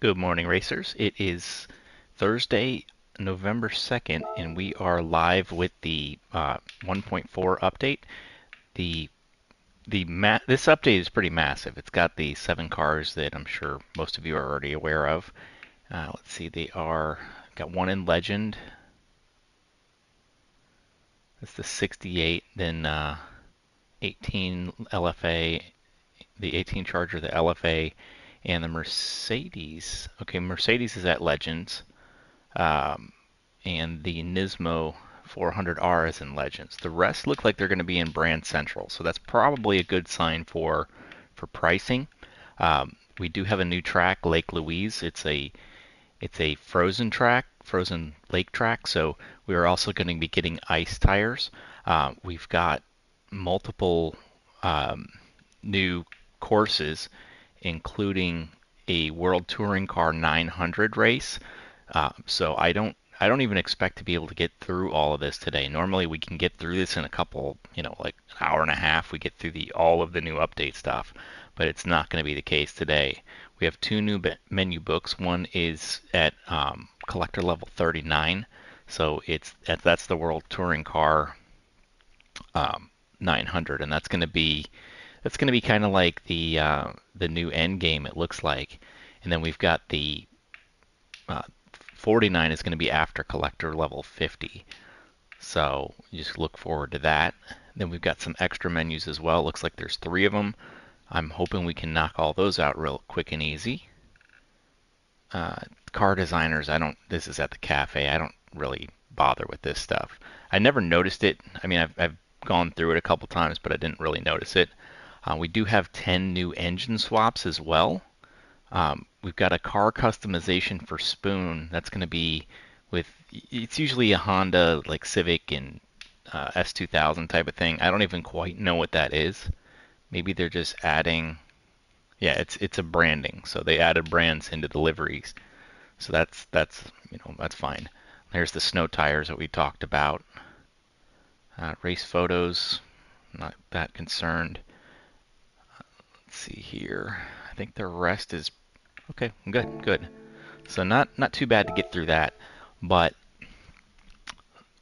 Good morning, racers. It is Thursday, November 2nd, and we are live with the 1.4 update. The this update is pretty massive. It's got the 7 cars that I'm sure most of you are already aware of. Let's see, they are got one in Legend. That's the 68, then 18 LFA, the 18 Charger, the LFA, and the Mercedes. Okay, Mercedes is at Legends. Um, and the Nismo 400R is in Legends. The rest look like they're going to be in Brand Central, so that's probably a good sign for pricing. We do have a new track, Lake Louise. It's a frozen track, frozen lake track. So we are also going to be getting ice tires. We've got multiple um, new courses, including a World Touring Car 900 race. So I don't even expect to be able to get through all of this today. Normally we can get through this in a couple, like an hour and a half. We get through the all of the new update stuff, but it's not going to be the case today. We have two new menu books. One is at collector level 39, so that's the World Touring Car 900, and that's going to be kind of like the new end game. It looks like, and then we've got the uh, 49 is going to be after collector level 50. So you just look forward to that. Then we've got some extra menus as well. Looks like there's 3 of them. I'm hoping we can knock all those out real quick and easy. Uh, Car designers, this is at the cafe. I don't really bother with this stuff. I never noticed it. I mean, I've gone through it a couple times, but I didn't really notice it. We do have 10 new engine swaps as well. We've got a car customization for Spoon. That's going to be it's usually a Honda like Civic and S2000 type of thing. I don't even quite know what that is. Maybe they're just adding, yeah, it's a branding. So they added brands into the liveries. So that's fine. There's the snow tires that we talked about. Race photos, not that concerned. Let's see here. I think the rest is okay. Good, good. So not too bad to get through that, but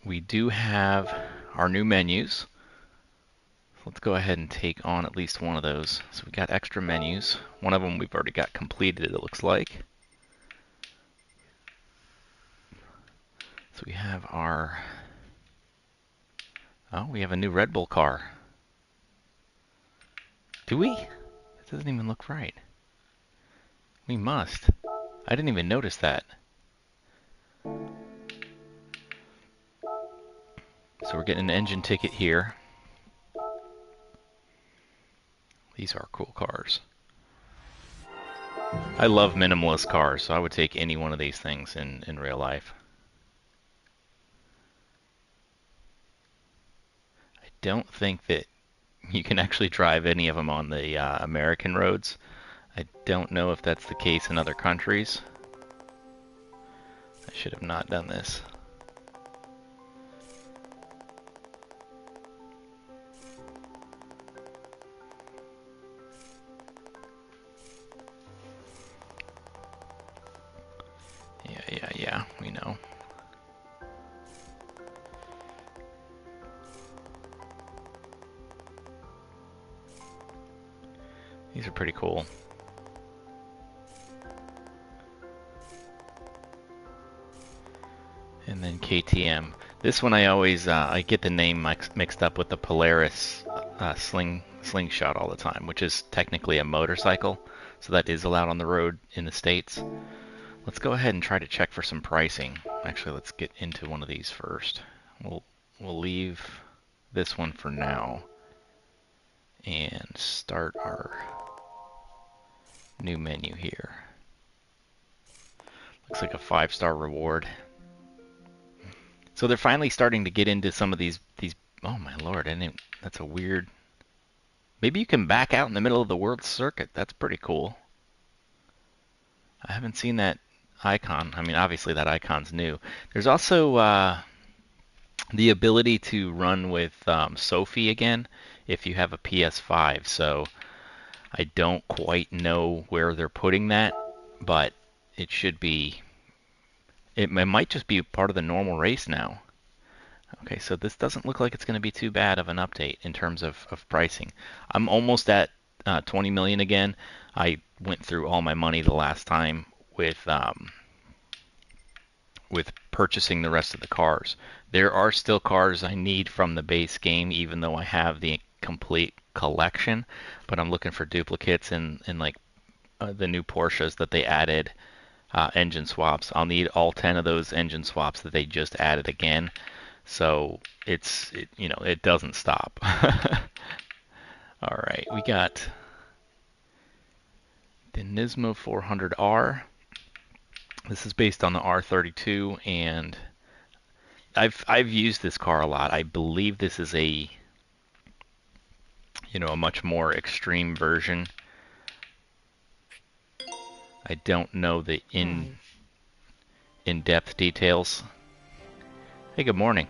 we do have our new menus. Let's go ahead and take on at least one of those. So we got extra menus. One of them we've already got completed, it looks like. So we have we have a new Red Bull car. Do we? It doesn't even look right. We must. I didn't even notice that. So we're getting an engine ticket here. These are cool cars. I love minimalist cars, so I would take any one of these things in real life. I don't think that you can actually drive any of them on the American roads. I don't know if that's the case in other countries. I should have not done this. Yeah, we know. These are pretty cool. And then KTM. This one I always I get the name mixed up with the Polaris slingshot all the time, which is technically a motorcycle, so that is allowed on the road in the States. Let's go ahead and try to check for some pricing. Actually, let's get into one of these first. We'll leave this one for now and start our new menu here. Looks like a 5-star reward. So they're finally starting to get into some of these. Oh my lord! That's a weird. Maybe you can back out in the middle of the world circuit. That's pretty cool. I haven't seen that icon. I mean, obviously that icon's new. There's also the ability to run with Sophie again if you have a PS5. So I don't quite know where they're putting that, but it should be, it might just be part of the normal race now. Okay, so this doesn't look like it's going to be too bad of an update in terms of pricing. I'm almost at 20 million again. I went through all my money the last time with purchasing the rest of the cars. There are still cars I need from the base game, even though I have the complete collection. But I'm looking for duplicates in like the new Porsches that they added engine swaps. I'll need all 10 of those engine swaps that they just added again. So it doesn't stop. All right, we got the Nismo 400R. This is based on the R32, and I've used this car a lot. I believe this is a much more extreme version. I don't know the in-depth details. Hey, good morning.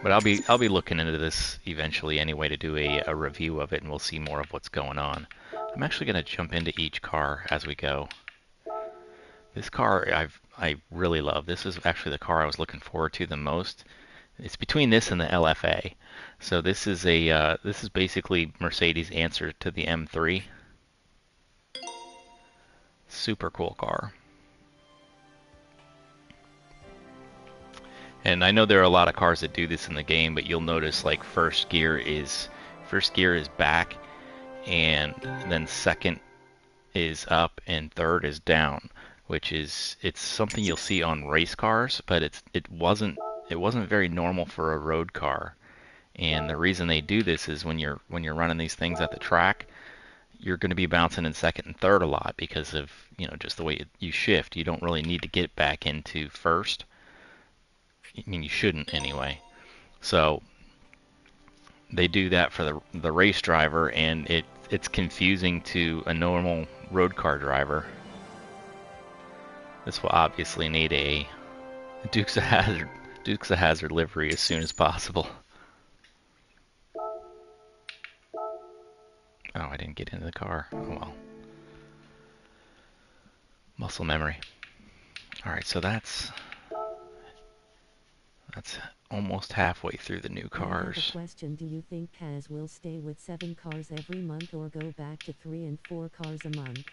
But I'll be looking into this eventually anyway to do a review of it, and we'll see more of what's going on. I'm actually going to jump into each car as we go. This car I really love. This is actually the car I was looking forward to the most. It's between this and the LFA. So this is basically Mercedes' answer to the M3. Super cool car. And I know there are a lot of cars that do this in the game, but you'll notice like first gear is back, and then second is up, and third is down, which is it's something you'll see on race cars, but it wasn't very normal for a road car. And the reason they do this is when you're running these things at the track, you're going to be bouncing in second and third a lot because of just the way you shift. You don't really need to get back into first. I mean, you shouldn't anyway. So they do that for the race driver, and it's confusing to a normal road car driver. This will obviously need a Dukes of Hazzard livery as soon as possible. Oh, I didn't get into the car. Oh well. Muscle memory. All right, so that's almost halfway through the new cars. I have a question. Do you think Kaz will stay with 7 cars every month or go back to 3 and 4 cars a month?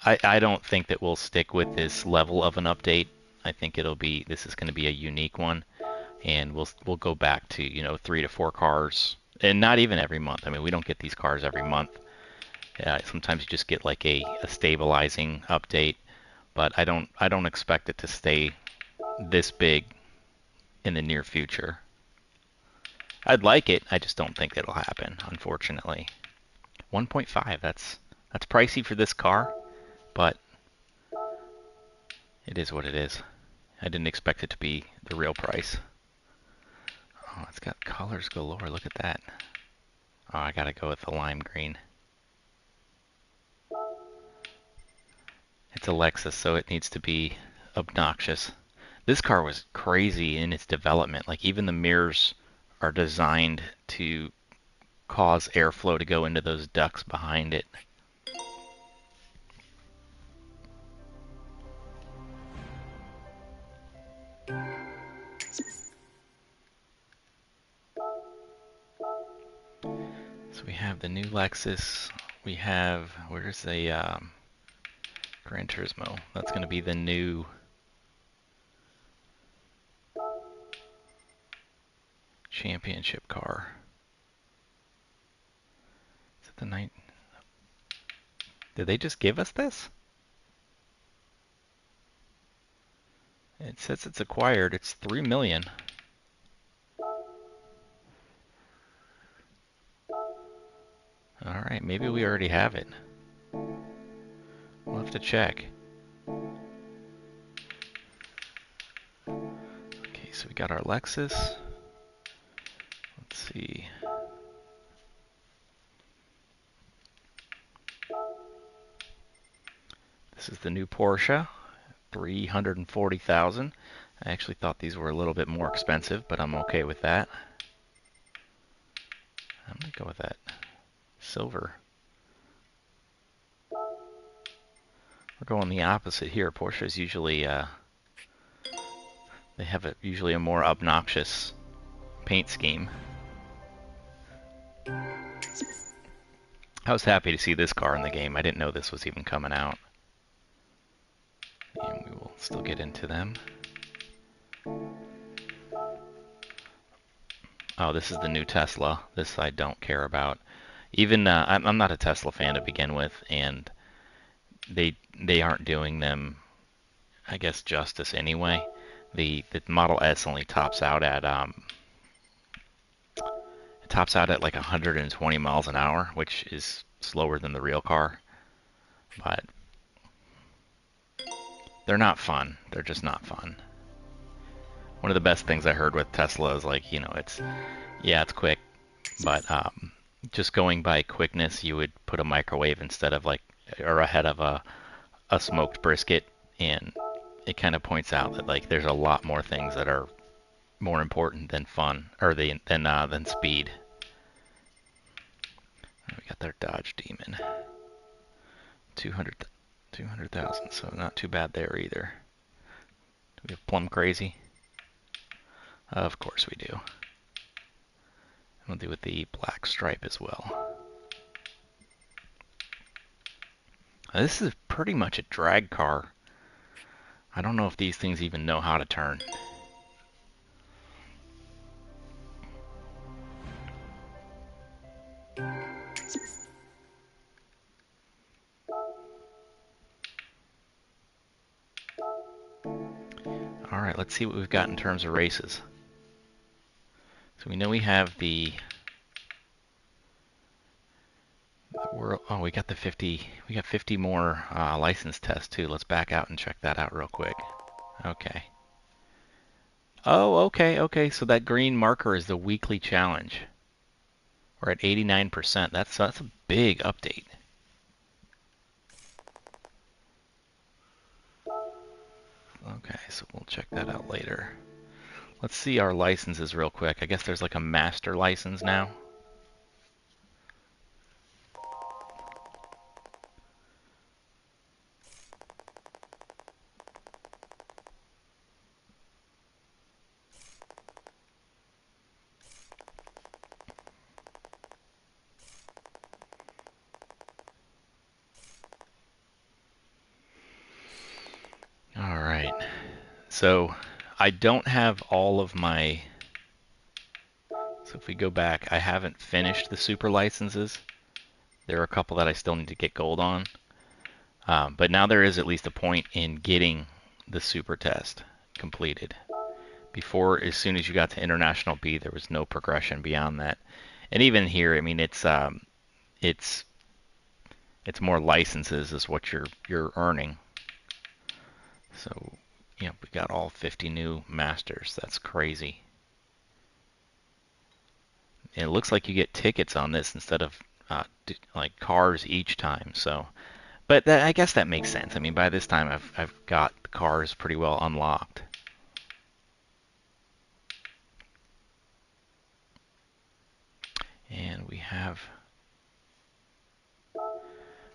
I don't think that we'll stick with this level of an update. I think this is going to be a unique one, and we'll go back to 3 to 4 cars, and not even every month. I mean, we don't get these cars every month. Sometimes you just get like a stabilizing update, but I don't expect it to stay this big in the near future. I'd like it. I just don't think it'll happen, unfortunately. 1.5, that's pricey for this car, but it is what it is. I didn't expect it to be the real price. Oh, it's got colors galore. Look at that. Oh, I gotta go with the lime green. It's a Lexus, so it needs to be obnoxious. This car was crazy in its development. Like, even the mirrors are designed to cause airflow to go into those ducts behind it. So we have the new Lexus. We have, where's the Gran Turismo? That's going to be the new championship car. Is it the night? Did they just give us this? It says it's acquired. It's 3 million. All right, maybe we already have it. We'll have to check. Okay, so we got our Lexus. Let's see. This is the new Porsche, 340,000. I actually thought these were a little bit more expensive, but I'm okay with that. I'm gonna go with that silver. We're going the opposite here. Porsche's usually they have usually a more obnoxious paint scheme. I was happy to see this car in the game. I didn't know this was even coming out. And we will still get into them. Oh, this is the new Tesla. This I don't care about. Even I'm not a Tesla fan to begin with, and they aren't doing them, I guess, justice anyway. The Model S only tops out at it tops out at like 120 miles an hour, which is slower than the real car. But they're not fun. They're just not fun. One of the best things I heard with Tesla is like, it's quick, but just going by quickness, you would put a microwave instead of like, or ahead of a smoked brisket, and it kind of points out that like there's a lot more things that are more important than fun, or than speed. We got their Dodge Demon, 200,000, so not too bad there either. Do we have Plum Crazy? Of course we do. We'll do with the black stripe as well. This is pretty much a drag car. I don't know if these things even know how to turn. Alright, let's see what we've got in terms of races. So we know we have the world. Oh, we got the 50. We got 50 more license tests too. Let's back out and check that out real quick. Okay. Oh, okay. So that green marker is the weekly challenge. We're at 89%. That's a big update. Okay, so we'll check that out later. Let's see our licenses real quick. I guess there's like a master license now. All right. So I don't have all of my. So if we go back, I haven't finished the super licenses. There are a couple that I still need to get gold on. But now there is at least a point in getting the super test completed. Before, as soon as you got to International B, there was no progression beyond that. And even here, I mean, it's more licenses is what you're earning. So, we got all 50 new masters. That's crazy. And it looks like you get tickets on this instead of like cars each time. So, but I guess that makes sense. I mean, by this time I've got the cars pretty well unlocked. And we have,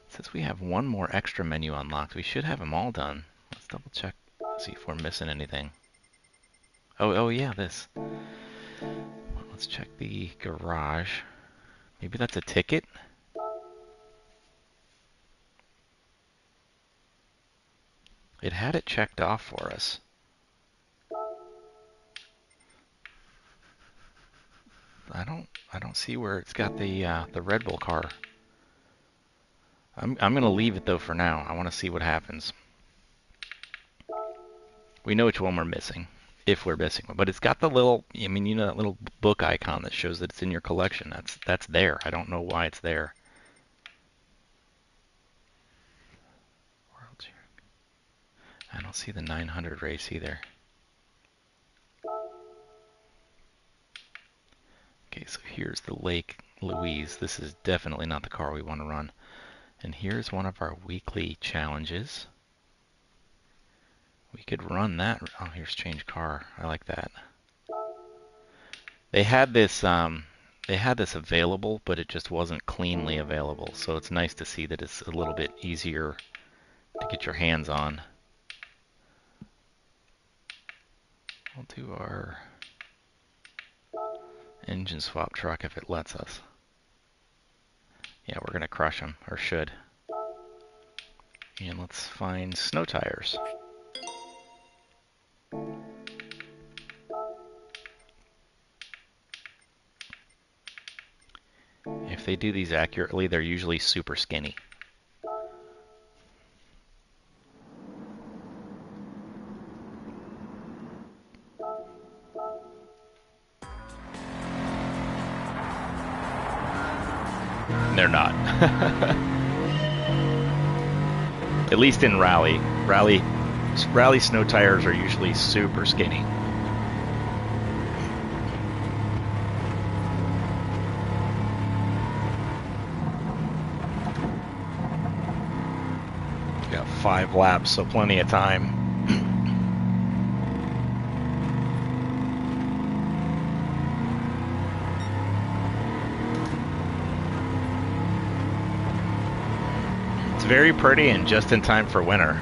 since we have one more extra menu unlocked, we should have them all done. Let's double check, see if we're missing anything. Oh yeah, this. Let's check the garage. Maybe that's a ticket? It had it checked off for us. I don't see where it's got the Red Bull car. I'm gonna leave it though for now. I want to see what happens. We know which one we're missing, if we're missing one. But it's got the little, I mean, that little book icon that shows that it's in your collection. That's there. I don't know why it's there. I don't see the 900 race either. Okay, so here's the Lake Louise. This is definitely not the car we want to run. And here's one of our weekly challenges. We could run that. Oh, here's change car. I like that. They had this they had this available, but it just wasn't cleanly available. So it's nice to see that it's a little bit easier to get your hands on. We'll do our engine swap truck if it lets us. Yeah, we're gonna crush them, or should. And let's find snow tires. If they do these accurately, they're usually super skinny. They're not. At least in rally. Rally snow tires are usually super skinny. Got 5 laps, so plenty of time. It's very pretty and just in time for winter.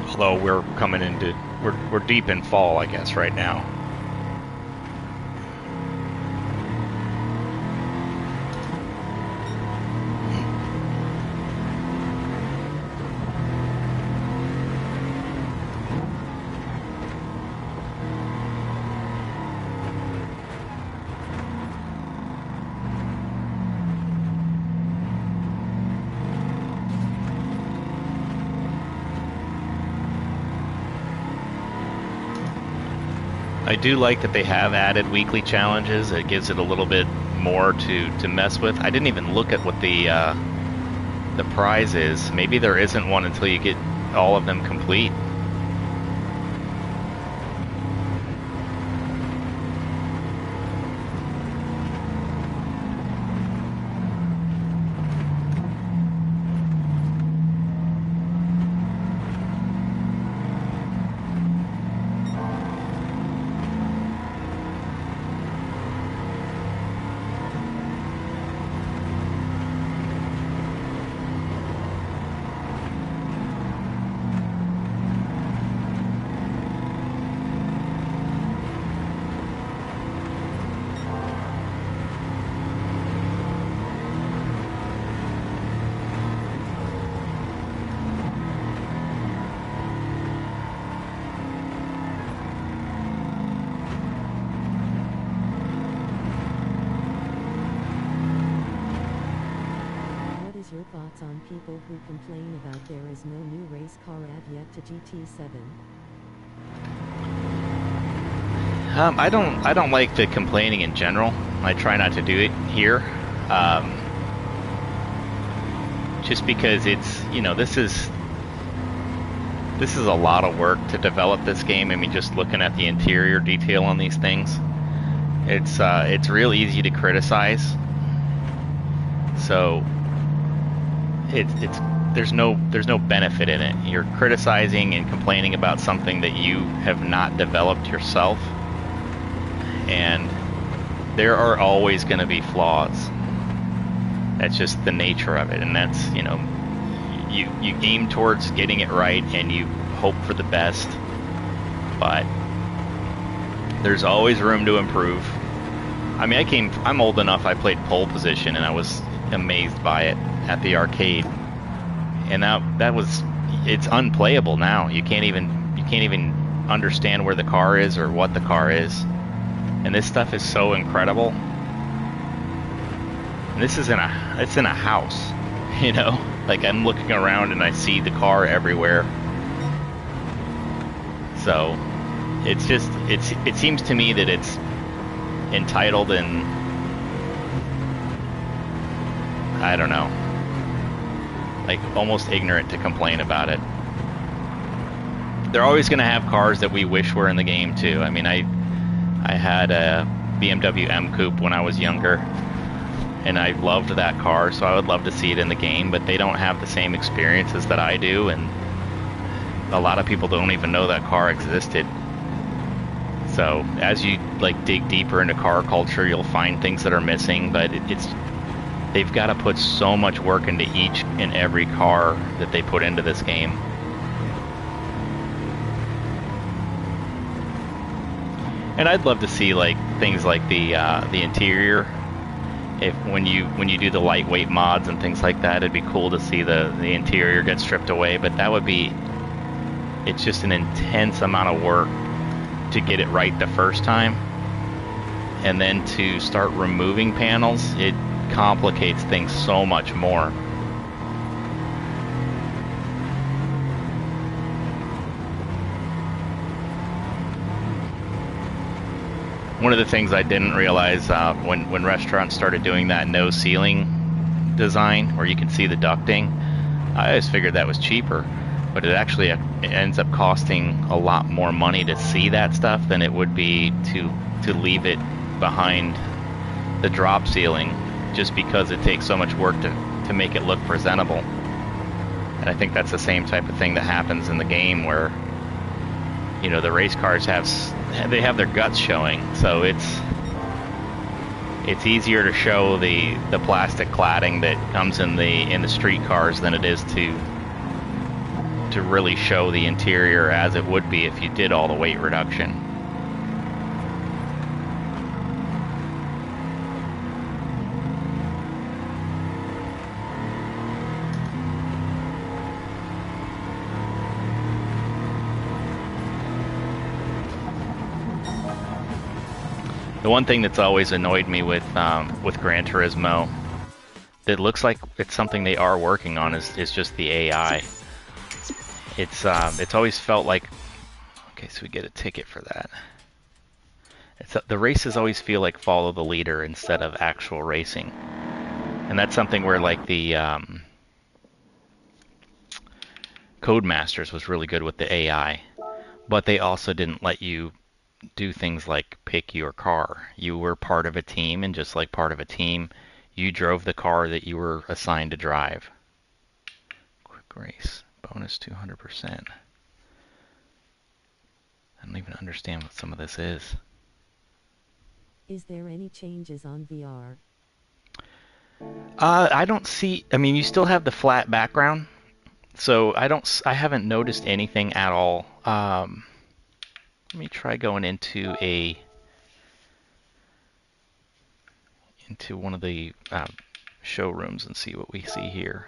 Although we're coming into, we're deep in fall, I guess, right now. I do like that they have added weekly challenges. It gives it a little bit more to mess with. I didn't even look at what the prize is. Maybe there isn't one until you get all of them complete. Your thoughts on people who complain about there is no new race car add yet to GT7? I don't like the complaining in general. I try not to do it here, just because it's, you know, this is a lot of work to develop this game. I mean, just looking at the interior detail on these things, it's real easy to criticize. So there's no benefit in it. You're criticizing and complaining about something that you have not developed yourself, and there are always going to be flaws. That's just the nature of it, and that's, you know, you aim towards getting it right and you hope for the best, but there's always room to improve. I mean, I'm old enough, I played pole position and I was amazed by it at the arcade, and it's unplayable now. You can't even understand where the car is or what the car is, and this stuff is so incredible. And this is it's in a house, you know, like I'm looking around and I see the car everywhere. So it seems to me that it's entitled, and I don't know, like almost ignorant to complain about it. They're always going to have cars that we wish were in the game too. I mean, I had a BMW M Coupe when I was younger, and I loved that car, so I would love to see it in the game, but they don't have the same experiences that I do, and a lot of people don't even know that car existed. So as you like dig deeper into car culture, you'll find things that are missing, but it's they've got to put so much work into each and every car that they put into this game. And I'd love to see like things like the interior. If when you do the lightweight mods and things like that, it'd be cool to see the interior get stripped away. But that would be it's just an intense amount of work to get it right the first time, and then to start removing panels, it complicates things so much more. One of the things I didn't realize when restaurants started doing that no ceiling design, where you can see the ducting, I always figured that was cheaper, but it actually it ends up costing a lot more money to see that stuff than it would be to leave it behind the drop ceiling, just because it takes so much work to make it look presentable. And I think that's the same type of thing that happens in the game, where the race cars have their guts showing, so it's easier to show the plastic cladding that comes in the street cars than it is to really show the interior as it would be if you did all the weight reduction. The one thing that's always annoyed me with Gran Turismo, that looks like it's something they are working on, is just the AI. It's always felt like, okay, so we get a ticket for that. The races always feel like follow the leader instead of actual racing, and that's something where like the Codemasters was really good with the AI, but they also didn't let you do things like pick your car. You were part of a team, and just like part of a team, you drove the car that you were assigned to drive. Quick race, bonus 200%. I don't even understand what some of this is. Is there any changes on VR? I don't see. I mean, you still have the flat background, so I haven't noticed anything at all. Let me try going into one of the showrooms and see what we see here.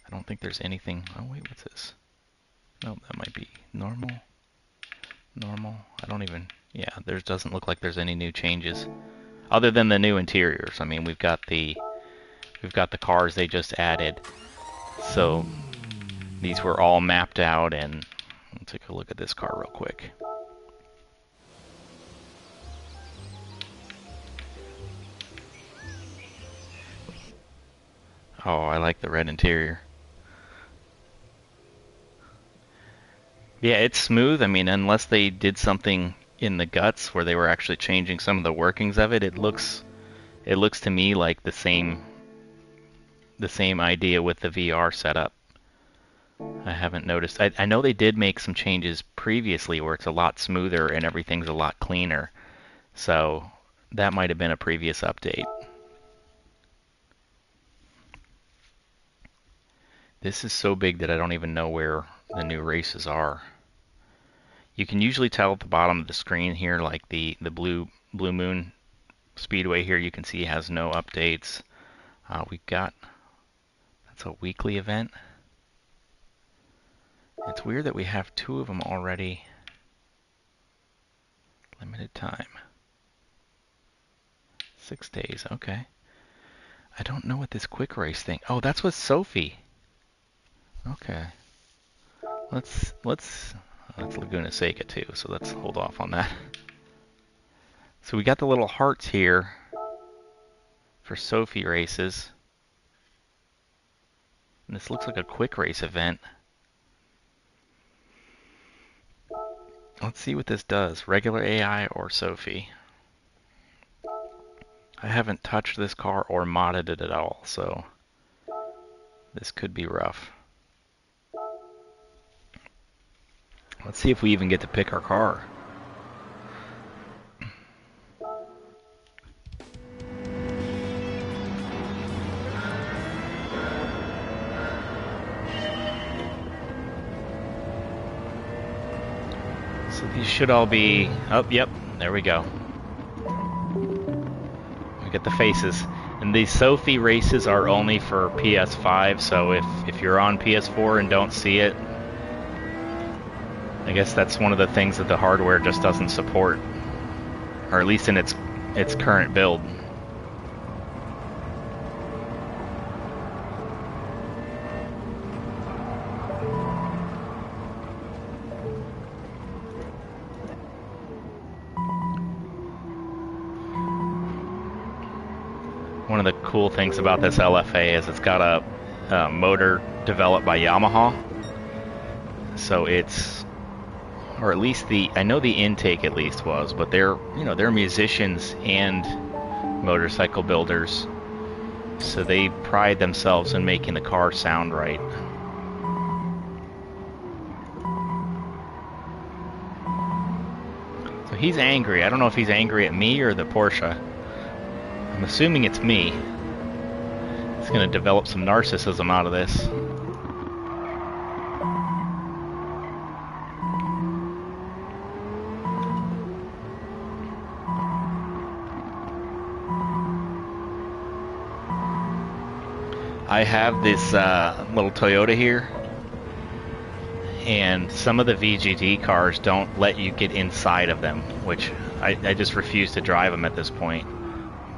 I don't think there's anything. Oh wait, what's this? No, that might be normal. Normal. I don't even. Yeah, there doesn't look like there's any new changes, other than the new interiors. I mean, we've got the cars they just added. So these were all mapped out, and let's take a look at this car real quick. Oh, I like the red interior. Yeah, it's smooth. I mean, unless they did something in the guts where they were actually changing some of the workings of it, it looks to me like the same idea with the VR setup. I haven't noticed. I know they did make some changes previously where it's a lot smoother and everything's a lot cleaner. So that might have been a previous update. This is so big that I don't even know where the new races are. You can usually tell at the bottom of the screen here, like the Blue Moon Speedway here, you can see has no updates. We've got, that's a weekly event. It's weird that we have 2 of them already. Limited time. 6 days, okay. I don't know what this quick race thing. Oh, that's with Sophie. Okay. Let's Laguna Seca too, so let's hold off on that. So we got the little hearts here for Sophie races. And this looks like a quick race event. Let's see what this does. Regular AI or Sophie. I haven't touched this car or modded it at all, so this could be rough. Let's see if we even get to pick our car. These should all be... Oh, yep, there we go. We get the faces. And these Sophie races are only for PS5, so if you're on PS4 and don't see it, I guess that's one of the things that the hardware just doesn't support. Or at least in its current build. One of the cool things about this LFA is it's got a motor developed by Yamaha. So it's, or at least I know the intake at least was, but they're musicians and motorcycle builders. So they pride themselves in making the car sound right. So he's angry. I don't know if he's angry at me or the Porsche. I'm assuming it's me. He's going to develop some narcissism out of this. I have this little Toyota here, and some of the VGT cars don't let you get inside of them, which I just refuse to drive them at this point.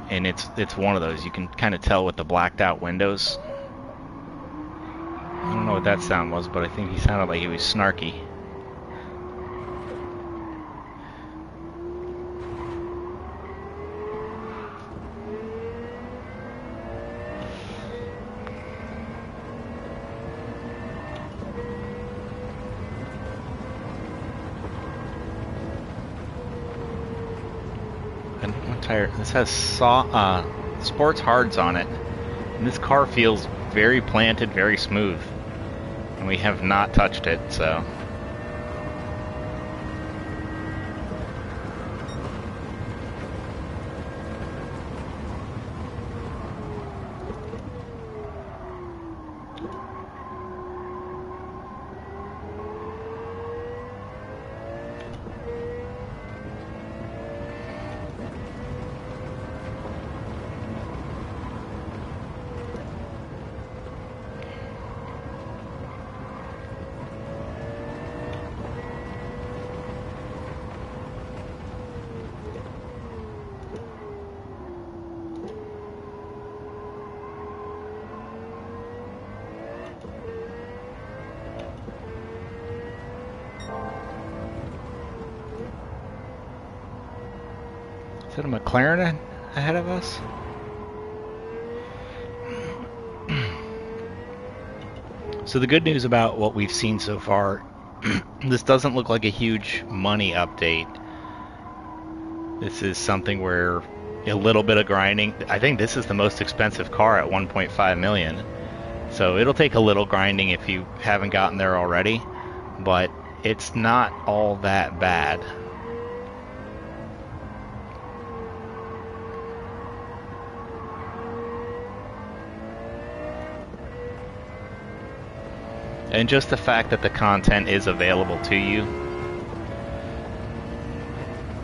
And it's one of those. You can kind of tell with the blacked out windows. I don't know what that sound was, but I think he sounded like he was snarky. And what tire? This has sports hards on it, and this car feels very planted, very smooth, and we have not touched it, so. Is it a McLaren ahead of us? So the good news about what we've seen so far, this doesn't look like a huge money update. This is something where a little bit of grinding. I think this is the most expensive car at 1.5 million. So it'll take a little grinding if you haven't gotten there already, but it's not all that bad. And just the fact that the content is available to you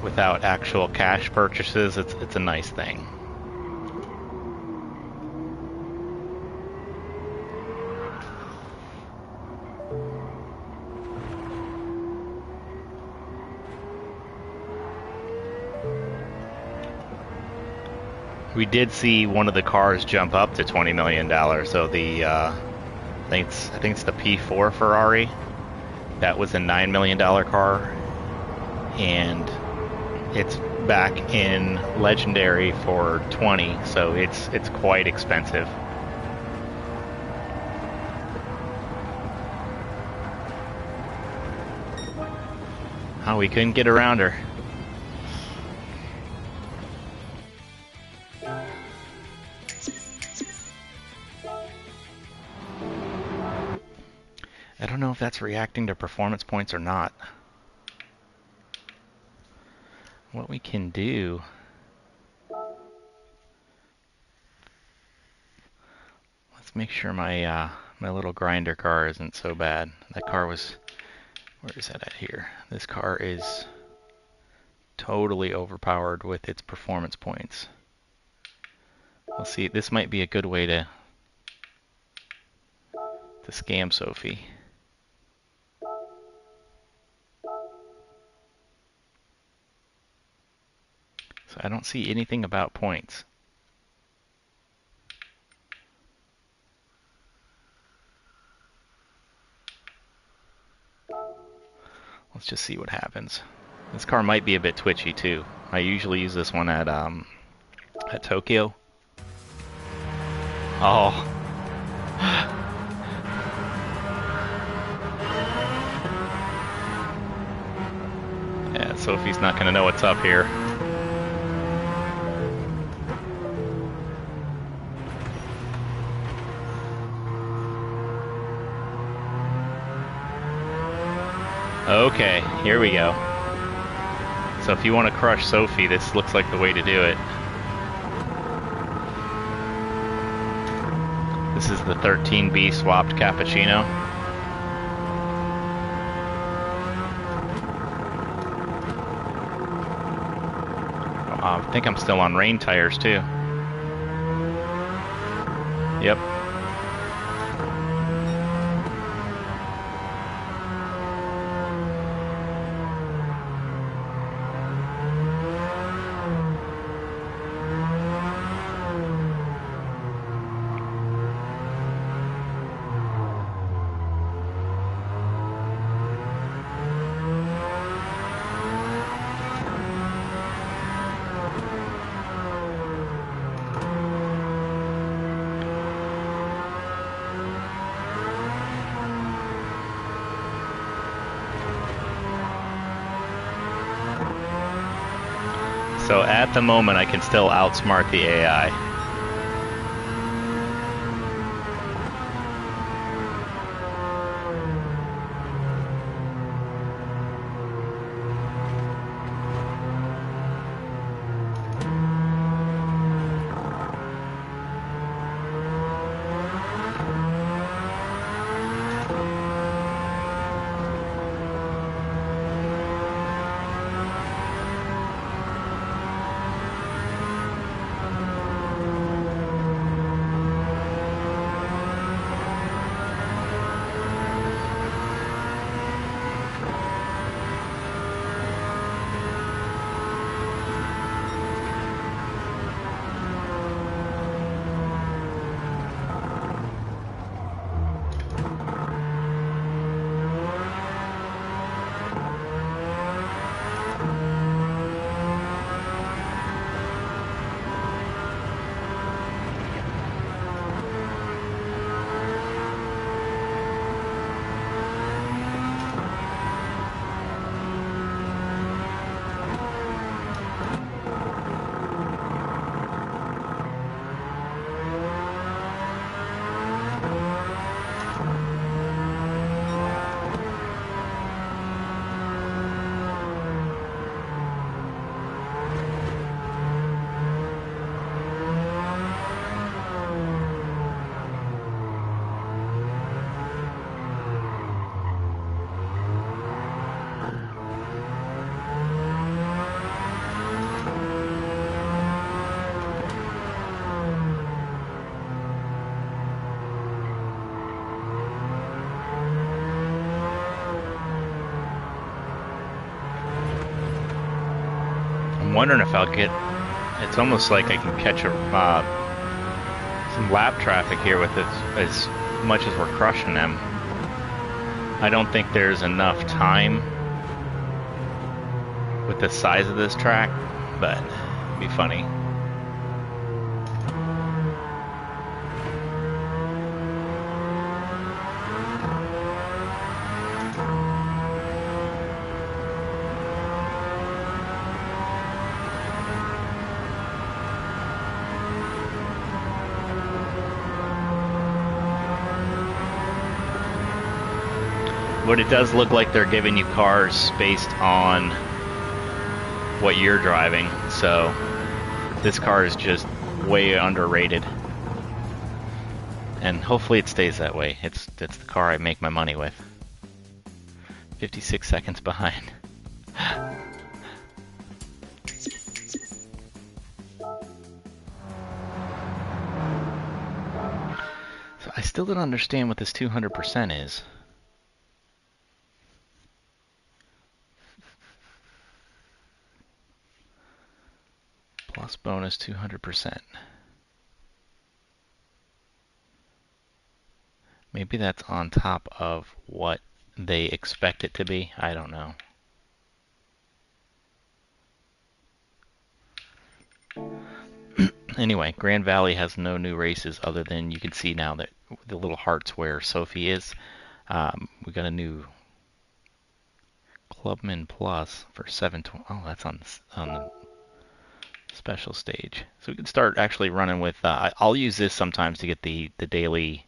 without actual cash purchases, it's a nice thing. We did see one of the cars jump up to $20 million, so the I think it's the P4 Ferrari. That was a $9 million car, and it's back in Legendary for 20, so it's quite expensive. Oh, we couldn't get around her. I don't know if that's reacting to performance points or not. What we can do... Let's make sure my my little grinder car isn't so bad. That car was Where is that at here? This car is totally overpowered with its performance points. We'll see. This might be a good way to scam Sophie. So I don't see anything about points. Let's just see what happens. This car might be a bit twitchy too. I usually use this one at Tokyo. Oh. Yeah, Sophie's not gonna know what's up here. Okay, here we go. So if you want to crush Sophie, this looks like the way to do it. This is the 13B swapped cappuccino. I think I'm still on rain tires too. Yep. So at the moment, I can still outsmart the AI. I'm wondering if I'll get... It's almost like I can catch some lap traffic here with it as much as we're crushing them. I don't think there's enough time with the size of this track, but it'd be funny. But it does look like they're giving you cars based on what you're driving, so this car is just way underrated. And hopefully it stays that way. It's the car I make my money with. 56 seconds behind. So I still don't understand what this 200% is. Plus bonus 200%. Maybe that's on top of what they expect it to be. I don't know. Anyway, Grand Valley has no new races other than you can see now that the little hearts where Sophie is. We got a new Clubman Plus for 720. Oh, that's on the special stage. So we can start actually running with. I'll use this sometimes to get the daily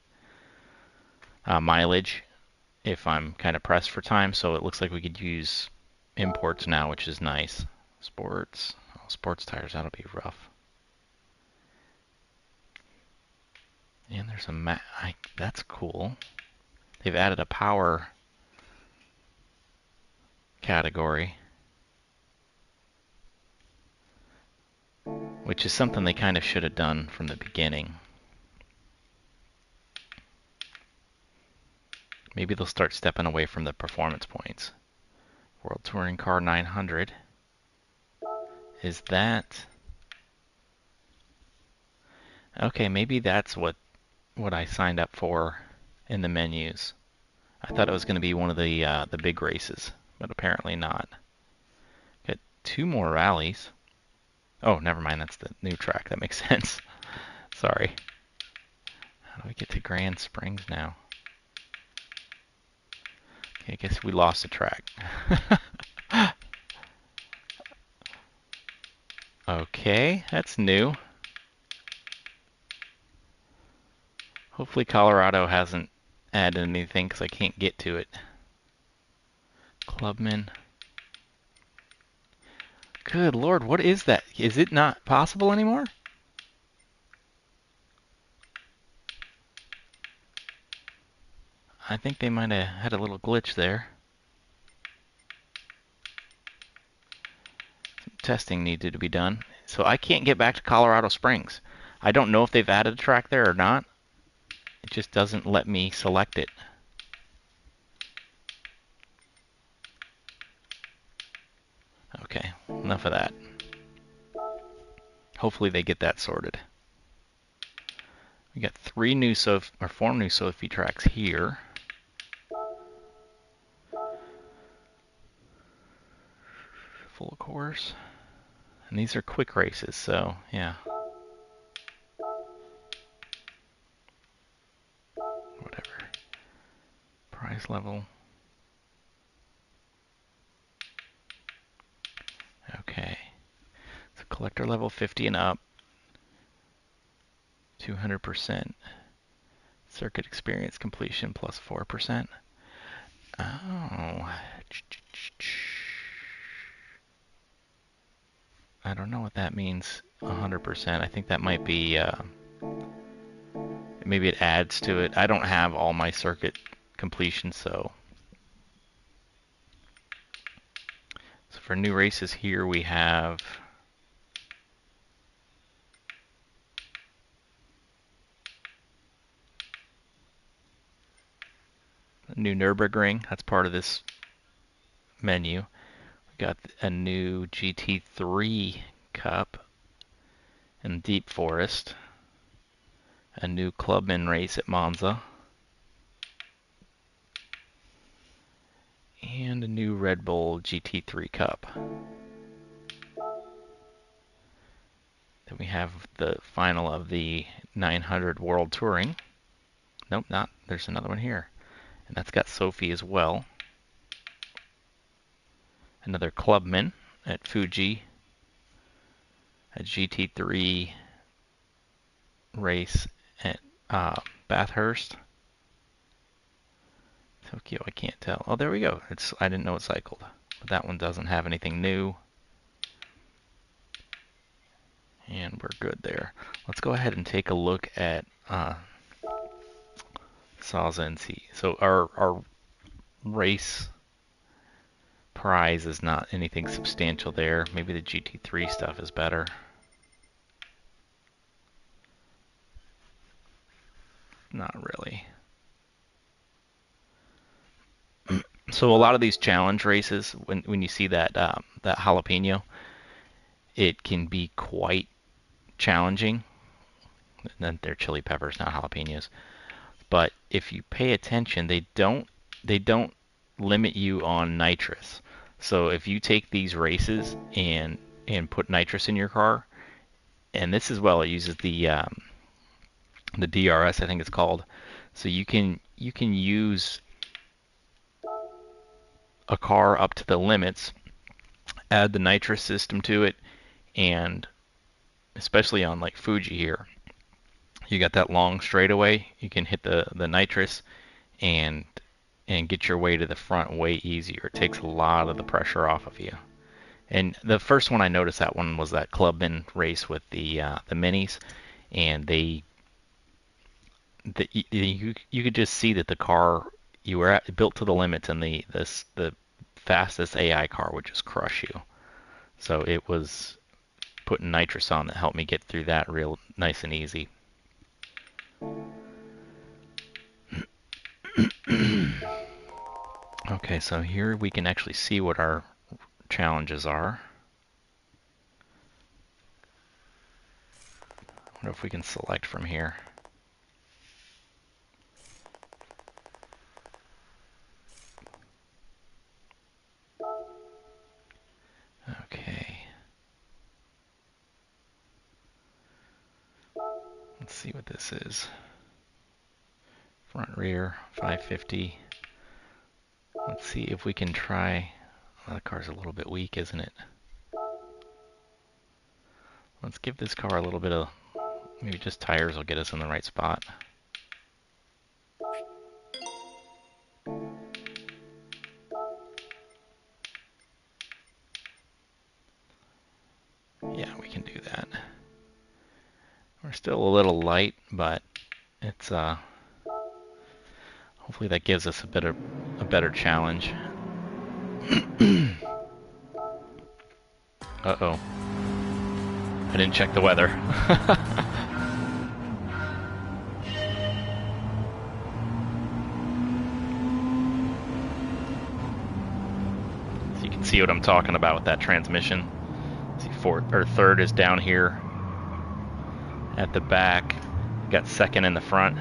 mileage if I'm kind of pressed for time. So it looks like we could use imports now, which is nice. Sports. Oh, sports tires. That'll be rough. And there's a that's cool. They've added a power category, which is something they kind of should have done from the beginning. Maybe they'll start stepping away from the performance points. World Touring Car 900. Is that... Okay, maybe that's what I signed up for in the menus. I thought it was going to be one of the big races, but apparently not. Got 2 more rallies. Oh, never mind, that's the new track. That makes sense. Sorry. How do we get to Grand Springs now? Okay, I guess we lost a track. Okay, that's new. Hopefully Colorado hasn't added anything because I can't get to it. Clubman. Good Lord, what is that? Is it not possible anymore? I think they might have had a little glitch there. Some testing needed to be done. So I can't get back to Colorado Springs. I don't know if they've added a track there or not. It just doesn't let me select it. Okay, enough of that. Hopefully they get that sorted. We got 4 new Sophie tracks here. Full course. And these are quick races, so yeah. Whatever. Prize level. Okay. So collector level 50 and up. 200%. Circuit experience completion plus 4%. Oh. I don't know what that means 100%. I think that might be, maybe it adds to it. I don't have all my circuit completion, so for new races here we have a new Nürburgring. That's part of this menu. We got a new GT3 Cup in Deep Forest. A new Clubman race at Monza. And a new Red Bull GT3 Cup. Then we have the final of the 900 World Touring. Nope, not. There's another one here. And that's got Sophie as well. Another Clubman at Fuji. A GT3 race at Bathurst. Tokyo, I can't tell. Oh, there we go. I didn't know it cycled. But that one doesn't have anything new. And we're good there. Let's go ahead and take a look at Salza and see. So our race prize is not anything substantial there. Maybe the GT3 stuff is better. Not really. So a lot of these challenge races, when you see that that jalapeno, it can be quite challenging. And then they're chili peppers, not jalapenos. But if you pay attention, they don't limit you on nitrous. So if you take these races and put nitrous in your car, and this as well, it uses the DRS, I think it's called. So you can use a car up to the limits, add the nitrous system to it, and especially on like Fuji here, you got that long straightaway. You can hit the nitrous and get your way to the front way easier. It takes a lot of the pressure off of you. And the first one I noticed that one was that Clubman race with the minis, and you could just see that the car you were built to the limits, and the fastest AI car would just crush you. So it was putting nitrous on that helped me get through that real nice and easy. Okay, so here we can actually see what our challenges are. I wonder if we can select from here. Okay. Let's see what this is. Front rear 550. Let's see if we can try. Well, the car's a little bit weak, isn't it? Let's give this car a little bit of, maybe just tires will get us in the right spot. Yeah, we can do that. We're still a little light, but it's hopefully that gives us a better challenge. Uh-oh. I didn't check the weather. So you can see what I'm talking about with that transmission. See, third is down here at the back. Got second in the front.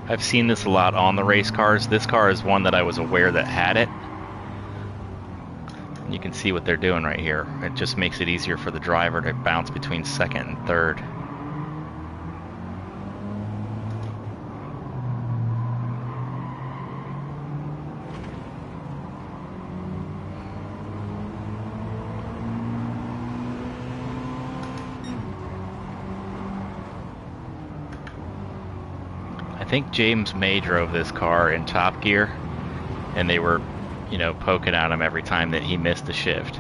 I've seen this a lot on the race cars. This car is one that I was aware that had it. You can see what they're doing right here. It just makes it easier for the driver to bounce between second and third. I think James May drove this car in Top Gear, and they were, poking at him every time that he missed a shift.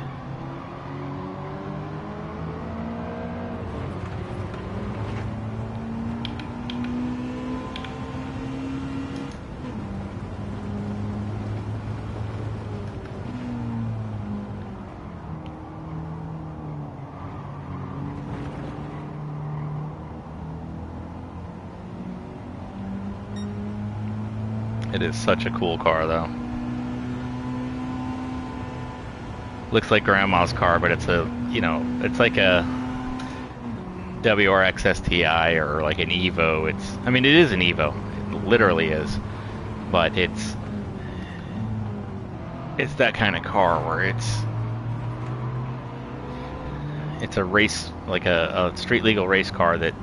It is such a cool car, though. Looks like Grandma's car, but it's it's like a WRX STI or like an Evo. It is an Evo. It literally is. But it's that kind of car where it's a race, like a street legal race car that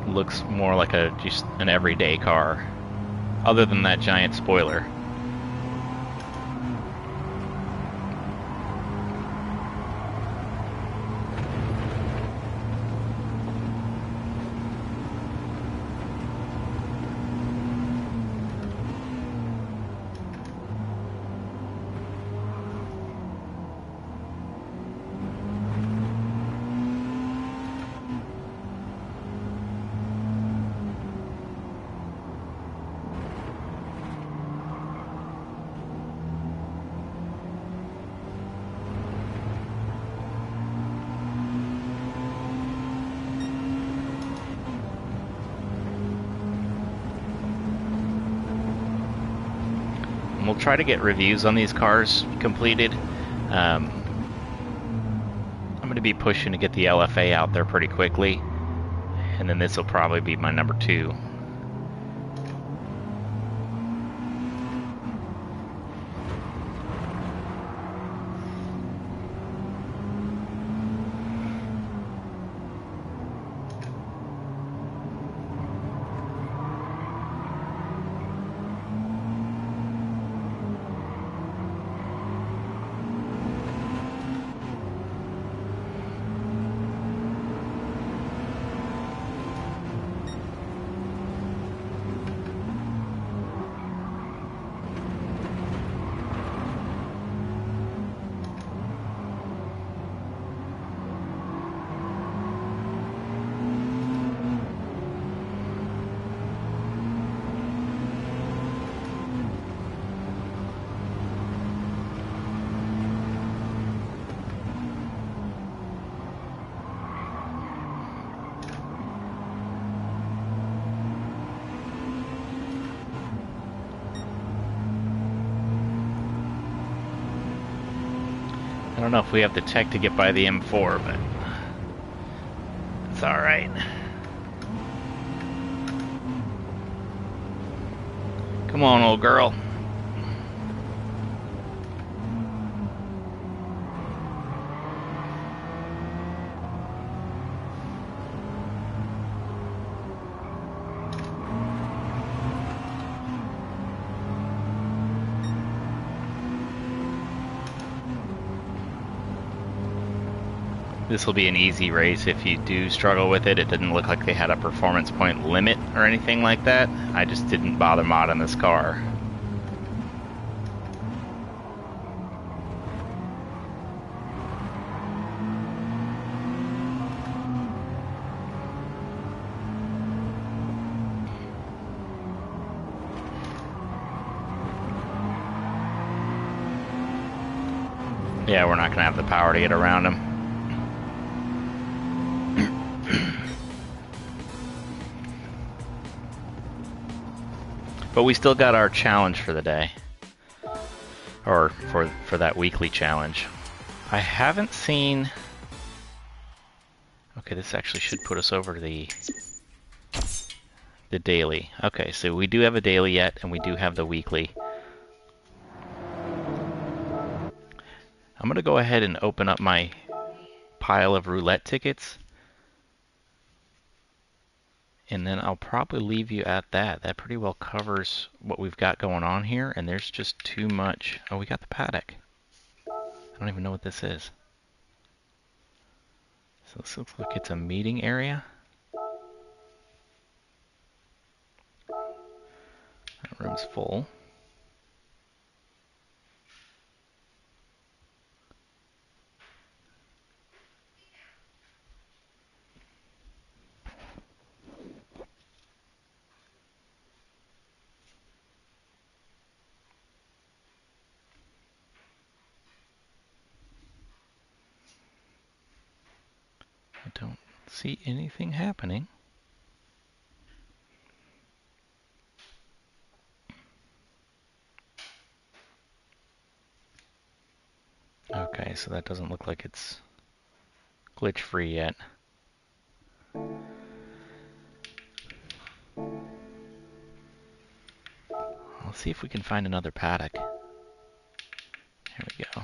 looks more like just an everyday car. Other than that giant spoiler. we'll try to get reviews on these cars completed. I'm going to be pushing to get the LFA out there pretty quickly, and then this will probably be my number 2. I don't know if we have the tech to get by the M4, but it's alright. Come on, old girl. This will be an easy race if you do struggle with it. It didn't look like they had a performance point limit or anything like that. I just didn't bother modding this car. Yeah, we're not going to have the power to get around him. But we still got our challenge for the day. Or for that weekly challenge. I haven't seen... Okay, this actually should put us over to the daily. Okay, so we do have a daily yet, and we do have the weekly. I'm going to go ahead and open up my pile of roulette tickets. And then I'll probably leave you at that. That pretty well covers what we've got going on here, and there's just too much. Oh, we got the paddock. I don't even know what this is. So this looks like it's a meeting area. That room's full. I don't see anything happening. Okay, so that doesn't look like it's glitch free yet. Let's see if we can find another paddock. Here we go.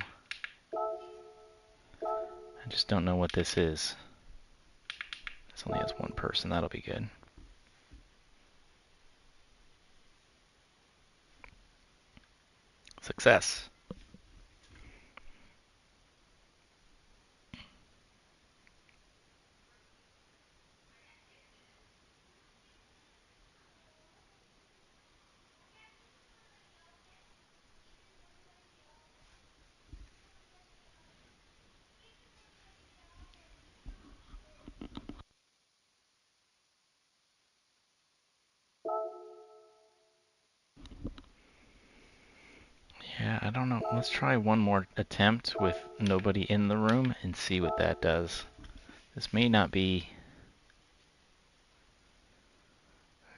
I just don't know what this is. This only has one person, that'll be good. Success. Yeah, I don't know. Let's try one more attempt with nobody in the room and see what that does. This may not be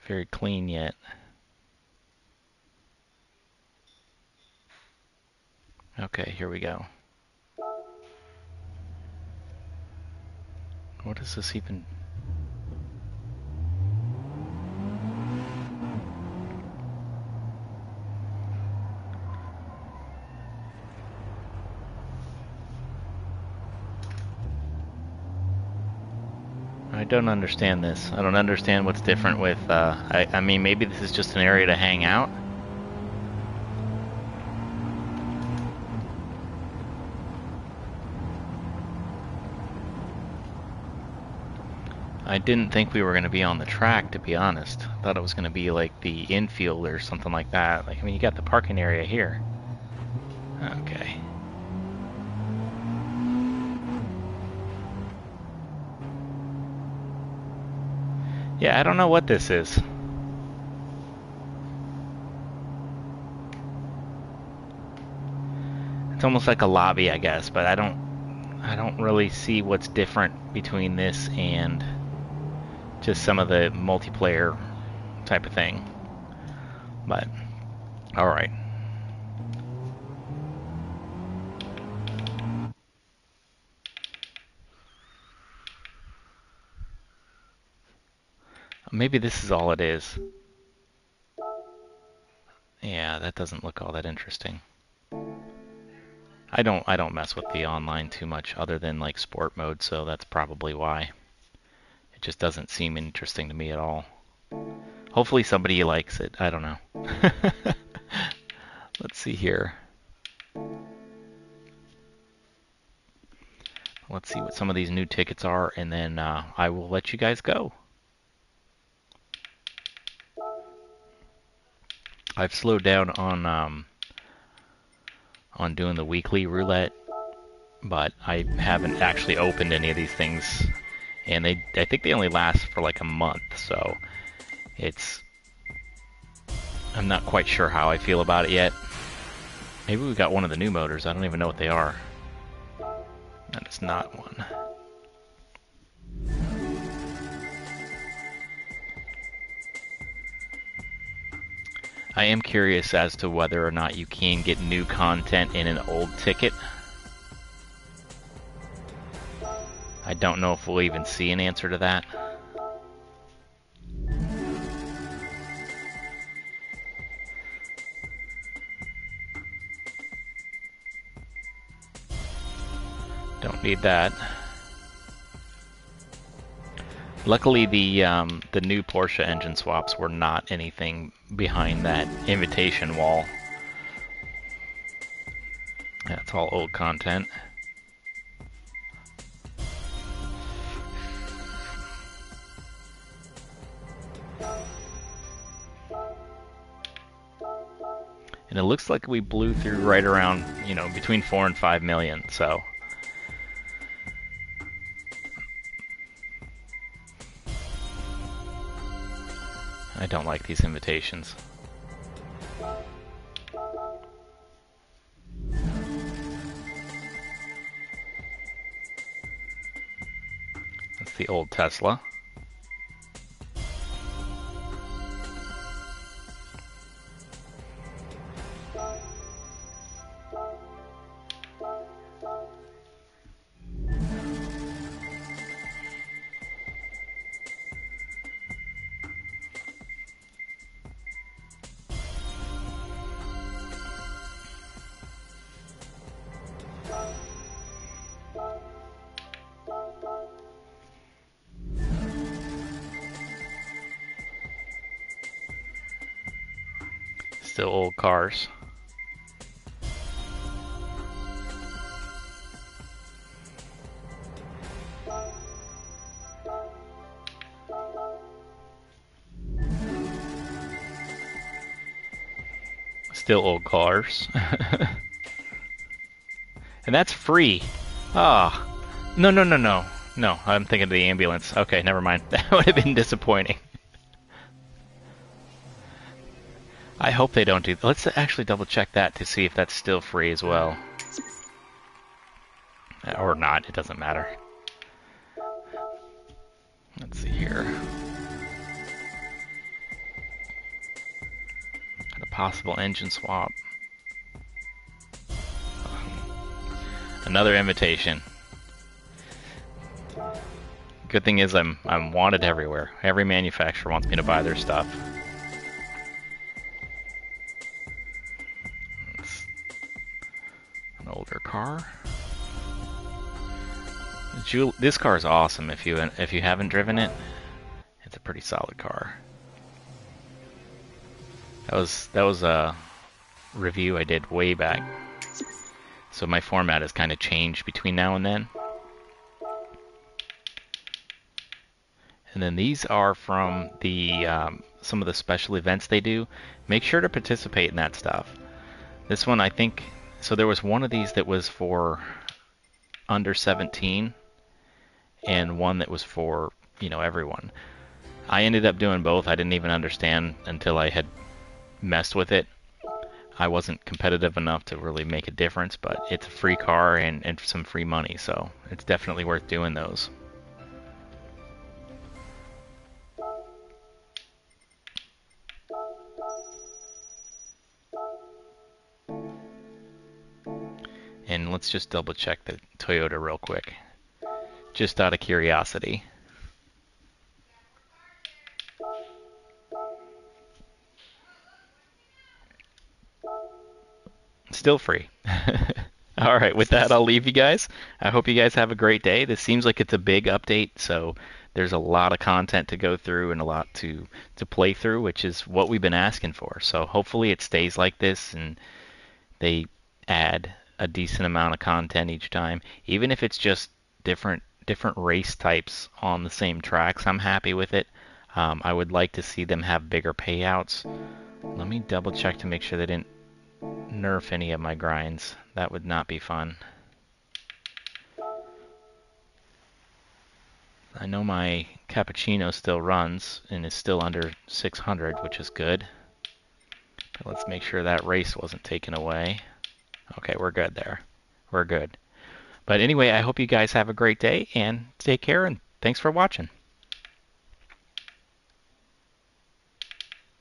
very clean yet. Okay, here we go. What is this even? I don't understand this. I don't understand what's different with, I mean, maybe this is just an area to hang out. I didn't think we were going to be on the track, to be honest. I thought it was going to be like the infield or something like that. Like, I mean, you got the parking area here. Okay. Yeah, I don't know what this is. It's almost like a lobby, I guess, but I don't really see what's different between this and just some of the multiplayer type of thing. But all right. Maybe this is all it is. Yeah, that doesn't look all that interesting. I don't mess with the online too much other than like sport mode, so that's probably why. It just doesn't seem interesting to me at all. Hopefully somebody likes it. I don't know. Let's see here. Let's see what some of these new tickets are, and then I will let you guys go. I've slowed down on doing the weekly roulette, but I haven't actually opened any of these things, and I think they only last for like a month, so I'm not quite sure how I feel about it yet. Maybe we got one of the new motors. I don't even know what they are. That is not one. I am curious as to whether or not you can get new content in an old ticket. I don't know if we'll even see an answer to that. Don't need that. Luckily, the new Porsche engine swaps were not anything behind that invitation wall. That's all old content. And it looks like we blew through right around, you know, between 4 and 5 million, so. I don't like these invitations. That's the old Tesla. Still old cars. Still old cars. And that's free. Ah. Oh. No, no, no, no. No, I'm thinking of the ambulance. Okay, never mind. That would have been disappointing. I hope they don't do that. Let's actually double check that to see if that's still free as well. Or not, it doesn't matter. Let's see here. Got a possible engine swap. Another invitation. Good thing is I'm wanted everywhere. Every manufacturer wants me to buy their stuff. It's an older car. This car is awesome. If you haven't driven it, it's a pretty solid car. That was a review I did way back. So my format has kind of changed between now and then. And then these are from the some of the special events they do. Make sure to participate in that stuff. This one, I think, so there was one of these that was for under 17 and one that was for, everyone. I ended up doing both. I didn't even understand until I had messed with it. I wasn't competitive enough to really make a difference, but it's a free car and some free money, so it's definitely worth doing those. And let's just double check the Toyota real quick, just out of curiosity. Still free. All right, with that, I'll leave you guys. I hope you guys have a great day. This seems like it's a big update, so there's a lot of content to go through and a lot to play through, which is what we've been asking for. So hopefully it stays like this and they add a decent amount of content each time, even if it's just different race types on the same tracks. I'm happy with it. I would like to see them have bigger payouts. Let me double check to make sure they didn't nerf any of my grinds. That would not be fun. I know my cappuccino still runs and is still under 600, which is good. But let's make sure that race wasn't taken away. Okay, we're good there. We're good. But anyway, I hope you guys have a great day and take care, and thanks for watching.